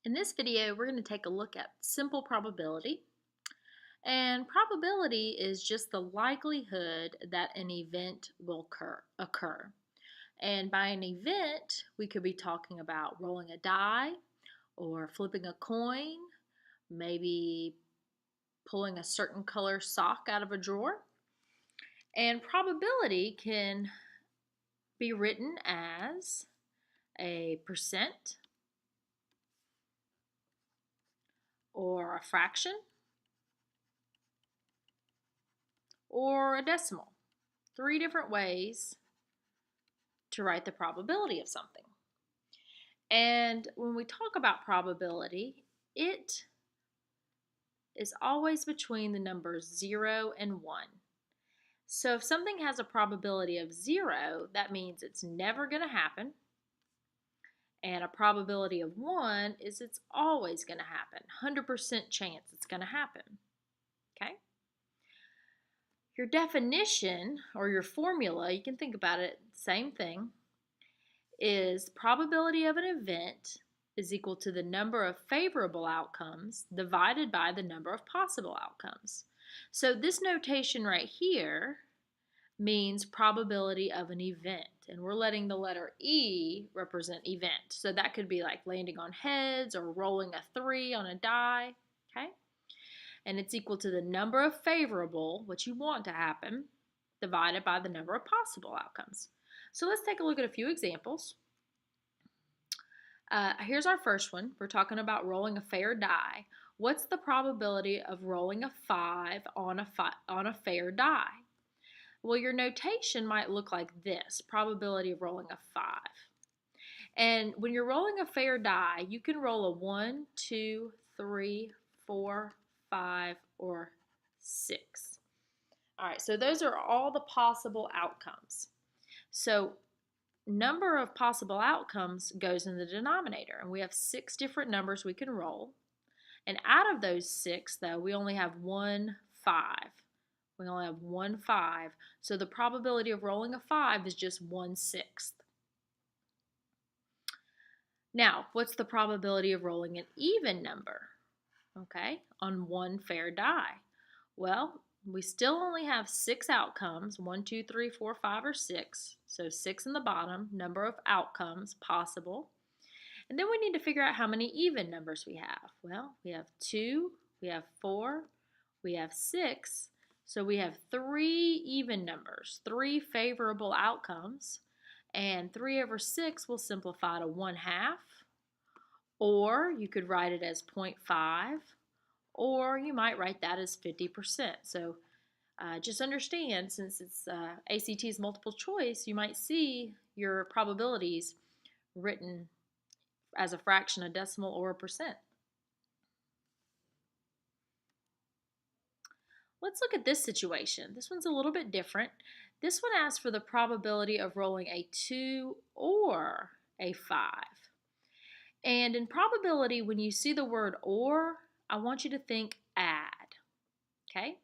In this video, we're going to take a look at simple probability. And probability is just the likelihood that an event will occur. And by an event, we could be talking about rolling a die or flipping a coin, maybe pulling a certain color sock out of a drawer. And probability can be written as a percent or a fraction or a decimal. 3 different ways to write the probability of something. And when we talk about probability, it is always between the numbers 0 and 1. So if something has a probability of 0, that means it's never going to happen. And a probability of 1 is it's always going to happen. 100% chance it's going to happen. Okay? Your definition or your formula, you can think about it, same thing, is probability of an event is equal to the number of favorable outcomes divided by the number of possible outcomes. So this notation right here means probability of an event, and we're letting the letter E represent event. So that could be like landing on heads or rolling a 3 on a die, okay? And it's equal to the number of favorable, which you want to happen, divided by the number of possible outcomes. So let's take a look at a few examples. Here's our first one. We're talking about rolling a fair die. What's the probability of rolling a 5 on a fair die? Well, your notation might look like this, probability of rolling a 5. And when you're rolling a fair die, you can roll a 1, 2, 3, 4, 5, or 6. All right, so those are all the possible outcomes. So number of possible outcomes goes in the denominator, and we have 6 different numbers we can roll. And out of those 6, though, we only have 1 5. We only have 1 5, so the probability of rolling a 5 is just 1/6. Now, what's the probability of rolling an even number, okay, on one fair die? Well, we still only have 6 outcomes, 1, 2, 3, 4, 5, or 6. So 6 in the bottom, number of outcomes possible. And then we need to figure out how many even numbers we have. Well, we have 2, we have 4, we have 6. So we have 3 even numbers, 3 favorable outcomes. And 3 over 6 will simplify to 1/2. Or you could write it as 0.5. Or you might write that as 50%. So just understand, since it's ACT's multiple choice, you might see your probabilities written as a fraction, a decimal, or a percent. Let's look at this situation. This one's a little bit different. This one asks for the probability of rolling a 2 or a 5. And in probability, when you see the word or, I want you to think add, okay?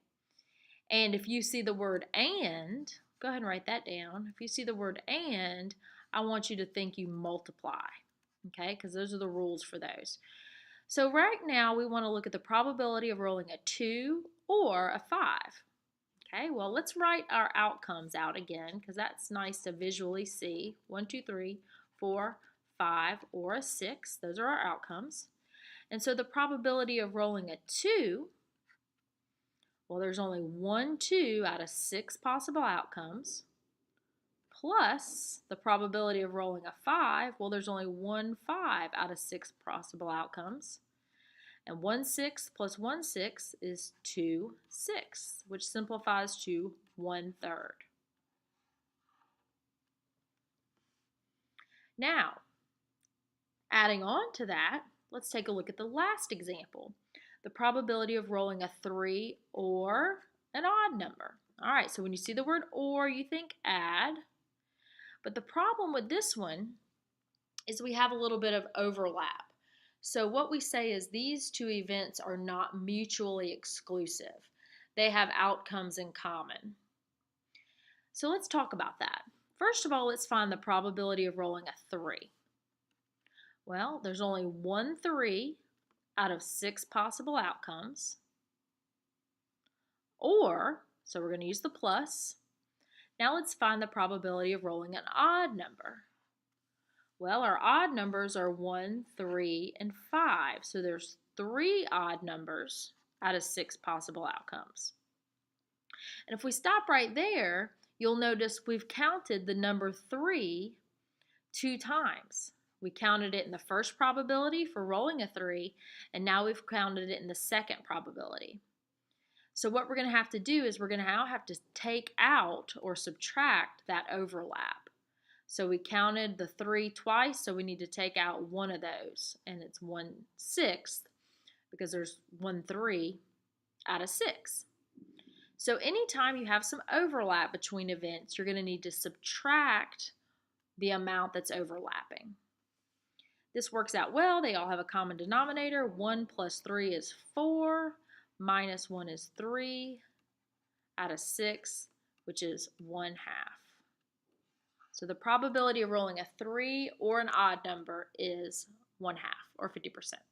And if you see the word and, go ahead and write that down. If you see the word and, I want you to think you multiply, okay? Because those are the rules for those. So right now, we want to look at the probability of rolling a 2 or a 5. Okay, well, let's write our outcomes out again, because that's nice to visually see. 1, 2, 3, 4, 5, or a 6. Those are our outcomes. And so the probability of rolling a 2, well, there's only 1 2 out of 6 possible outcomes, plus the probability of rolling a 5, well, there's only 1 5 out of 6 possible outcomes. And 1/6 plus 1/6 is 2/6, which simplifies to 1/3. Now, adding on to that, let's take a look at the last example. The probability of rolling a 3 or an odd number. All right, so when you see the word or, you think add. But the problem with this one is we have a little bit of overlap. So what we say is these 2 events are not mutually exclusive. They have outcomes in common. So let's talk about that. First of all, let's find the probability of rolling a 3. Well, there's only 1 3 out of 6 possible outcomes. Or, so we're going to use the plus. Now let's find the probability of rolling an odd number. Well, our odd numbers are 1, 3, and 5. So there's 3 odd numbers out of 6 possible outcomes. And if we stop right there, you'll notice we've counted the number 3 2 times. We counted it in the first probability for rolling a 3, and now we've counted it in the second probability. So what we're going to have to do is we're going to now have to take out or subtract that overlap. So we counted the 3 twice, so we need to take out one of those, and it's 1/6 because there's 1 3 out of 6. So anytime you have some overlap between events, you're going to need to subtract the amount that's overlapping. This works out well. They all have a common denominator. 1 plus 3 is 4, minus 1 is 3 out of 6, which is 1/2. So the probability of rolling a 3 or an odd number is 1/2, or 50%.